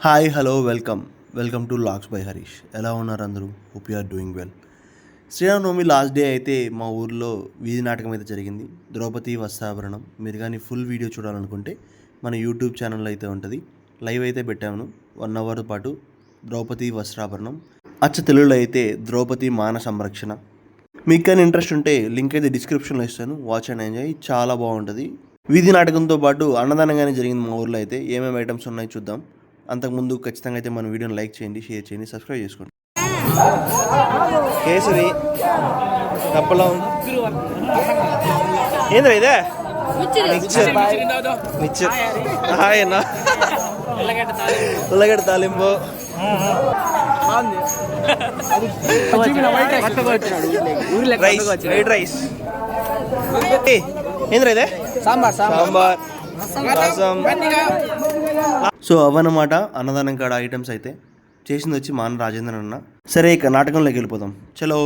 Hi hello welcome to లాక్స్ by Harish. ఎలా ఉన్నారు అందరూ? Hope you are doing well. Sriramanavami last day అయితే మా ఊర్లో వీధి నాటకం అయితే జరిగింది, ద్రౌపది వస్త్రాభరణం. మీరు కానీ ఫుల్ వీడియో చూడాలనుకుంటే మన యూట్యూబ్ ఛానల్లో అయితే ఉంటుంది. లైవ్ అయితే పెట్టాము 1 అవర్ పాటు. ద్రౌపది వస్త్రాభరణం అచ్చ తెలుగులో అయితే ద్రౌపది మాన సంరక్షణ. మీకు కానీ ఇంట్రెస్ట్ ఉంటే లింక్ అయితే డిస్క్రిప్షన్లో ఇస్తాను, వాచ్ అండ్ ఎంజాయ్. చాలా బాగుంటుంది. వీధి నాటకంతో పాటు అన్నదానంగానే జరిగింది మా ఊర్లో అయితే. ఏమేమి ఐటమ్స్ ఉన్నాయో చూద్దాం. అంతకుముందు ఖచ్చితంగా అయితే మన వీడియోని లైక్ చేయండి, షేర్ చేయండి, సబ్స్క్రైబ్ చేసుకోండి. కేసరి కప్పలం ఏంద్రా ఇదే మిక్చర్ హాయ్ అన్న, ఉల్లగడ్డ తాలింపు, రైస్, వైట్ రైస్. ఏంద్రా ఇదే సాంబార్ రసం. సో అవన్నమాట అన్నదానం కాడ ఐటమ్స్ అయితే. చేసింది వచ్చి మా అన్న రాజేంద్రన్ అన్న. సరే ఇక నాటకంలోకి వెళ్ళిపోదాం. చలో.